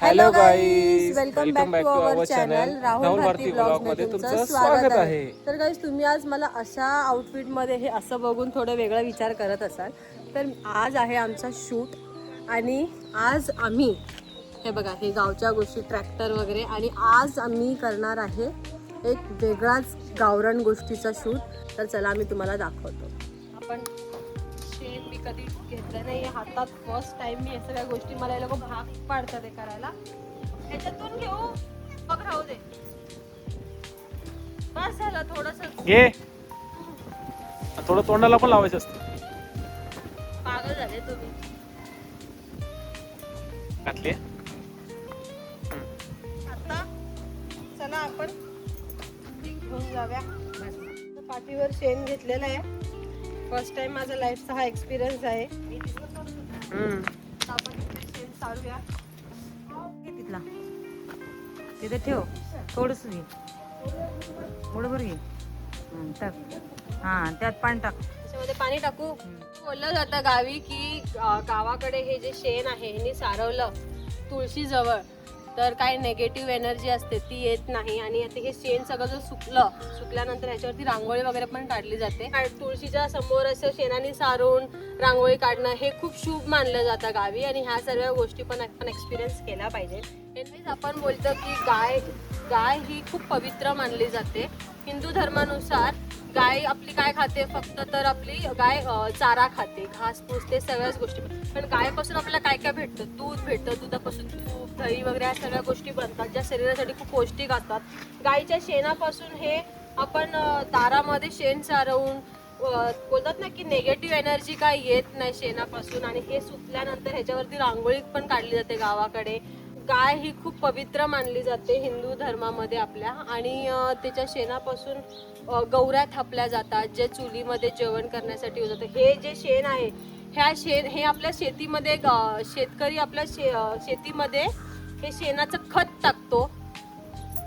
Hello guys, welcome back to our channel Rahul Bharti blog मध्ये तुमचं स्वागत आहे. तर गाईज, तुम्ही आज मला अशा आउटफिट मध्ये हे असं बघून थोडं वेगळा विचार करत असाल, तर आज आहे आमचा शूट. आणि आज आम्ही हे बघा, हे गावच्या गोष्टी, ट्रॅक्टर वगैरे, आणि आज आम्ही करणार आहे एक वेगळाच गावरान गोष्टीचा शूट. तर चला आम्ही तुम्हाला दाखवतो. आपण शेण मी कधी घेतलं नाही हातात, फर्स्ट टाइम मी या सगळ्या गोष्टी, मला हे लोक भाग पाडतात हे करायला. ह्याच्यातून घेऊ मग राहू दे, बस झालं थोडस घे. थोडं तोंडाला पण लावायचं असतं. पागल झाले तुम्ही. घातले. आता चला आपण घेऊन जाऊया. पाठीवर शेण घेतलेलं आहे, फर्स्ट टाइम माझा लाईफचा हा एक्सपिरियन्स आहे. आपण शेण चालूया. तिथला तिथे ठेव, थोडस घे, थोडं बरं घे, टाक. हा, त्यात पाणी टाक. त्याच्यामध्ये पाणी टाकू. बोललं जातं गावी की गावाकडे हे जे शेण आहे ह्यानी सारवलं तुळशी जवळ तर काही नेगेटिव्ह एनर्जी असते ती येत नाही. आणि आता हे शेण सगळं जर सुकल्यानंतर ह्याच्यावरती रांगोळी वगैरे पण काढली जाते. तुळशीच्या समोर असं शेणाने सारून रांगोळी काढणं हे खूप शुभ मानलं जातं गावी, आणि ह्या सर्व गोष्टी पण आपण एक्सपिरियन्स केल्या पाहिजे. आपण बोलतो की गाय ही खूप पवित्र मानली जाते. हिंदू धर्मानुसार गाय आपली काय खाते, फक्त तर आपली गाय चारा खाते, घास फूस ते सगळ्याच गोष्टी. पण गायपासून आपल्याला काय काय भेटतं, दूध भेटतं, दुधापासून तूप, दही वगैरे या सगळ्या गोष्टी बनतात ज्या शरीरासाठी खूप पौष्टिक असतात. गायच्या शेणापासून हे आपण दारामध्ये शेण सारवून बोलतात ना की नेगेटिव्ह एनर्जी काय येत नाही शेणापासून. आणि हे सुकल्यानंतर ह्याच्यावरती रांगोळी पण काढली जाते गावाकडे. गाय ही खूप पवित्र मानली जाते हिंदू धर्मामध्ये आपल्या. आणि त्याच्या शेणापासून गौऱ्या थापल्या जातात जे चुलीमध्ये जेवण करण्यासाठी होतं. हे जे शेण आहे हे आपल्या शेतीमध्ये शेतकरी आपल्या शेतीमध्ये हे शेणाचं खत टाकतो.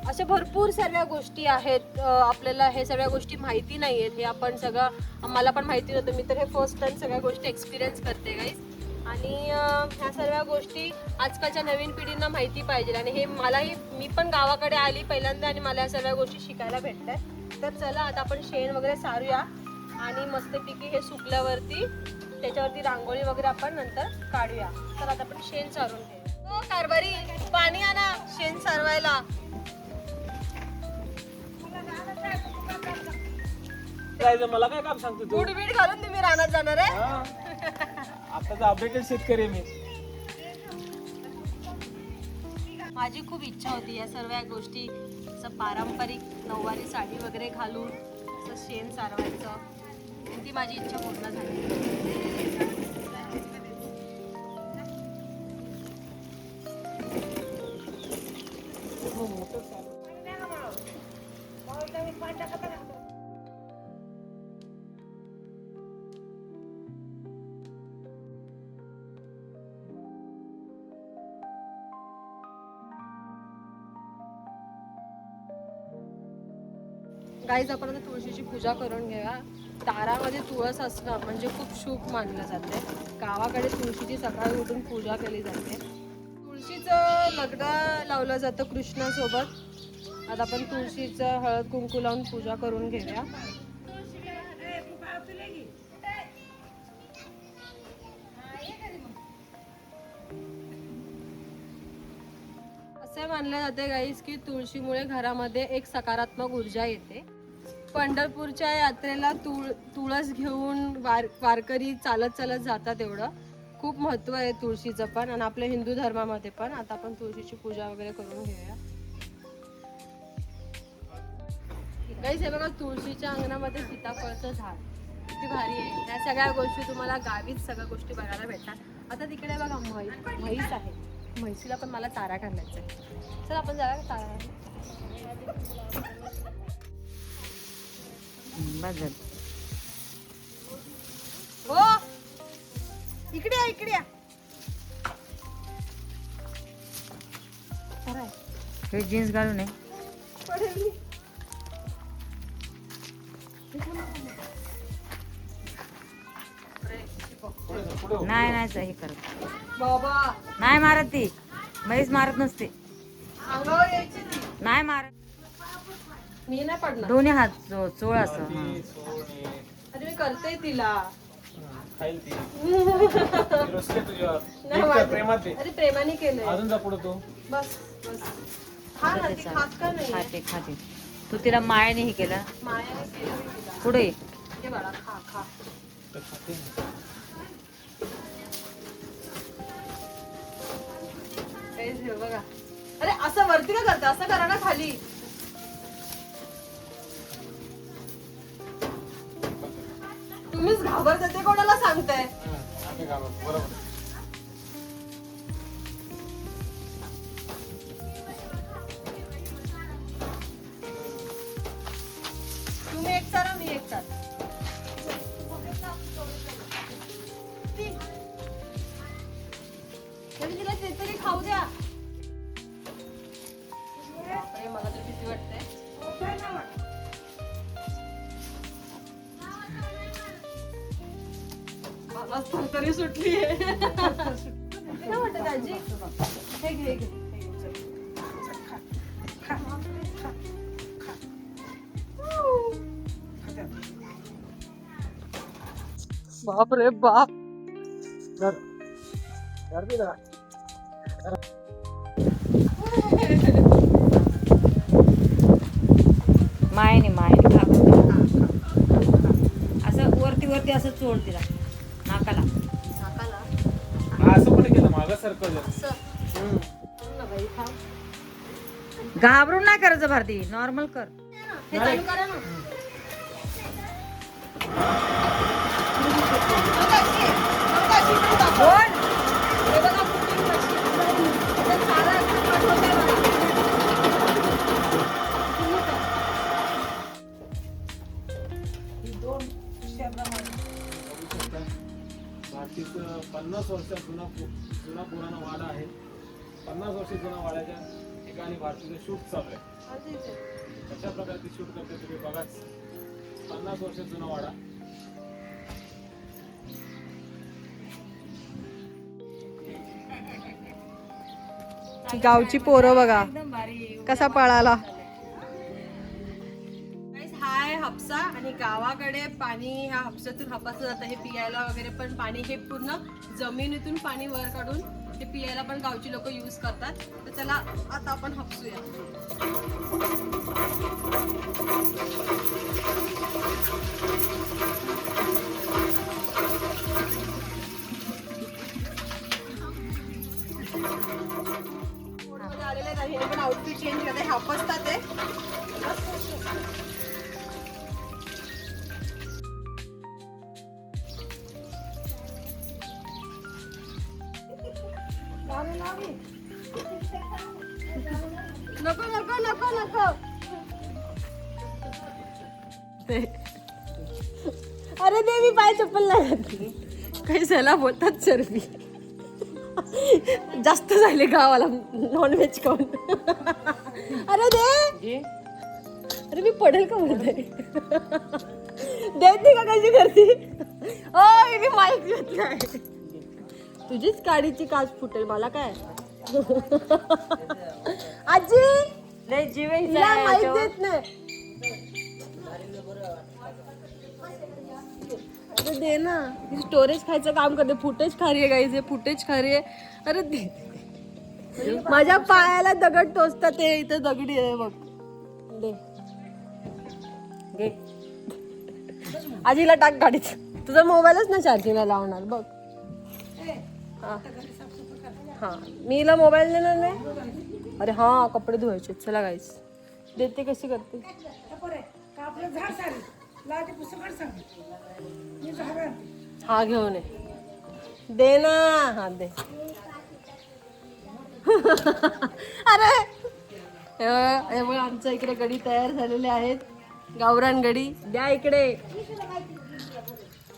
अशा भरपूर सर्व गोष्टी आहेत. आपल्याला हे सगळ्या गोष्टी माहिती नाही आहेत. हे आपण सगळं, मला पण माहिती नव्हतं. मी तर हे फर्स्ट टाइम सगळ्या गोष्टी एक्सपिरियन्स करते गाईज. आणि ह्या सर्व गोष्टी आजकालच्या नवीन पिढींना माहिती पाहिजे. आणि हे मी पण गावाकडे आली पहिल्यांदा आणि मला या सर्व गोष्टी शिकायला भेटतात. तर चला आता आपण शेण वगैरे सारूया आणि मस्तपैकी हे सुकल्यावरती त्याच्यावरती रांगोळी वगैरे आपण नंतर काढूया. तर आता आपण शेण सारून घेऊ. हो कारभारी, पाणी आणा शेण सारवायला. मला काय काम सांगतो तू? बूट बीट घालून तुम्ही रानात जाणार आहे? आताचा अपडेटेड शेतकरी मी. माझी खूप इच्छा होती या सर्व गोष्टी असं पारंपरिक नऊवारी साडी वगैरे घालून असं शेण सारवायचं. ती माझी इच्छा पूर्ण झाली. गाईज, आपण आता तुळशीची पूजा करून घेऊया. दारामध्ये तुळस असणं म्हणजे खूप शुभ मानलं जाते. गावाकडे तुळशीची सकाळी उठून पूजा केली जाते. तुळशीचं लग्न लावलं जातं कृष्णासोबत. आता आपण तुळशीचं हळद कुंकू लावून पूजा करून घेऊया. असे मानले जाते गाईस की तुळशीमुळे घरामध्ये एक सकारात्मक ऊर्जा येते. पंढरपूरच्या यात्रेला तुळस घेऊन वारकरी चालत जातात. एवढं खूप महत्त्व आहे तुळशीचं पण, आणि आपल्या हिंदू धर्मामध्ये पण. आता आपण तुळशीची पूजा वगैरे करून घेऊया. गाईस, हे बघा, तुळशीच्या अंगणामध्ये सीताफळचं झाड किती भारी आहे. या सगळ्या गोष्टी तुम्हाला गावीच सगळ्या गोष्टी बघायला भेटतात. आता तिकडे बघा म्हैस आहे. म्हैसीला पण मला चारा घालायचा आहे. चल आपण जाऊया चारा. बदल हो, इकडे या, इकडे या. हे जीन्स घालू नये. नाही हे करत, बाबा नाही मारत ती. म्हैस मारत नसते. अंगावर यायची ती. नाही मारत. मी नाही पडणार. दोन्ही हात चोळ असं. हा. अरे मी करते तिला. खाईल ती रुसते तुझ्यावर. नाही इतक्या वाटत. प्रेमात आहे. अरे प्रेमाने केलंय. अजून जा पुढे तू. बस बस. खा ना, ती खात का नाही? खाते खाते. तू तिला मायाने हे केलं. मायाने केलं मी तिला. पुढे हे बाळा खा खा. तर खाते ना. काहीच नाही बघा. अरे असं वरती का करते? असं करा ना खाली. तुम्हीच घाबरता ते कोणाला सांगताय? आम्ही घाबरतो. बरोबर. तुम्ही एक करा, मी एक कर. तरी तिला ते तरी खाऊ द्या. बापरे, मला तर भीती वाटते. मला तरी सुटली आहे. काय वाटत आजी? हे घे, हे घे. बाप रे बाप. मायाने मायाने असं वरती वरती असं चोळ तिला नाकाला. नाकाला हा, असं पण केलं मागं सरकवलं. असं. ना बाई, खा. घाबरून नाही करायचं भारती. नॉर्मल कर. हे चालू करा ना. बोल. हे बघा cooking machine. त्याच्यात सारं असं cut होतंय बघा. भारतीचं 50 वर्षात जुना पुराणा वाडा आहे. 50 वर्ष जुना वाड्याच्या ठिकाणी भारतीचं शूट चालू आहे. कशा प्रकारे ती शूट करते तुम्ही बघाच. 50 वर्ष जुना वाडा. गावची पोरं बघा एकदम भारी. कसा पळाला. हा आहे हापसा आणि गावाकडे पाणी ह्या हापसातून हापसलं जातं. हे पियायला वगैरे पण पाणी हे पूर्ण जमिनीतून पाणी वर काढून ते पियायला पण गावची लोक यूज करतात. तर चला आता आपण हापसूया. आलेले नाही पण आउटफिट चेंज करते. हापसतात ते. नको नको नको नको. अरे दे, मी पाय चप्पल नाही घातली. काही सला बोलतात चरबी जास्त झाले गावाला नॉनव्हेज खाऊन. अरे दे. अरे मी पडेल का बोलते. देत नाही का कशी करते. ओ मी माईक घेतलाय. तुझीच गाडीची काच फुटेल मला काय. आजी लय जीव आहे हिला हिचा माईक याच्यावर. देत नाही. अरे दे ना. स्टोरेज खायचं काम करते. फुटेज खा रही है गाईज. फुटेज खा रही है. अरे दे. माझ्या पायाला दगड टोचतात. ते इथं दगडी आहे बघ. दे घे. आजीला टाक गाडीत. तुझा मोबाईलच ना चार्जिंगला लावणार बघ. हा हा, मी हिला मोबाईल देणार नाही. अरे हा, कपडे धुवायचे. चला गाईस. देते कशी करते. हा घेऊन ये. दे ना. हा दे. अरे हे बघ, आमच्या इकडे गडी तयार झालेले आहेत. गावरान गडी. द्या इकडे.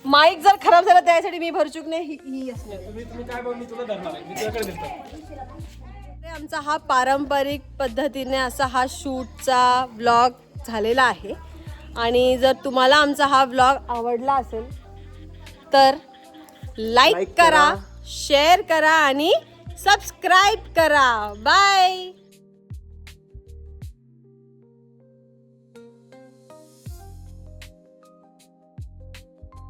माईक जर खराब झाला त्यासाठी मी भरचूक नाही. ही असणार. तुम्ही काय बघ, मी तुला धरणार आहे. मी तुझ्याकडे देतो. आमचा हा पारंपरिक पद्धतीने असा हा शूटचा व्लॉग झालेला आहे. आणि जर तुम्हाला आमचा हा व्लॉग आवडला असेल तर लाईक करा, शेअर करा आणि सबस्क्राईब करा. बाय.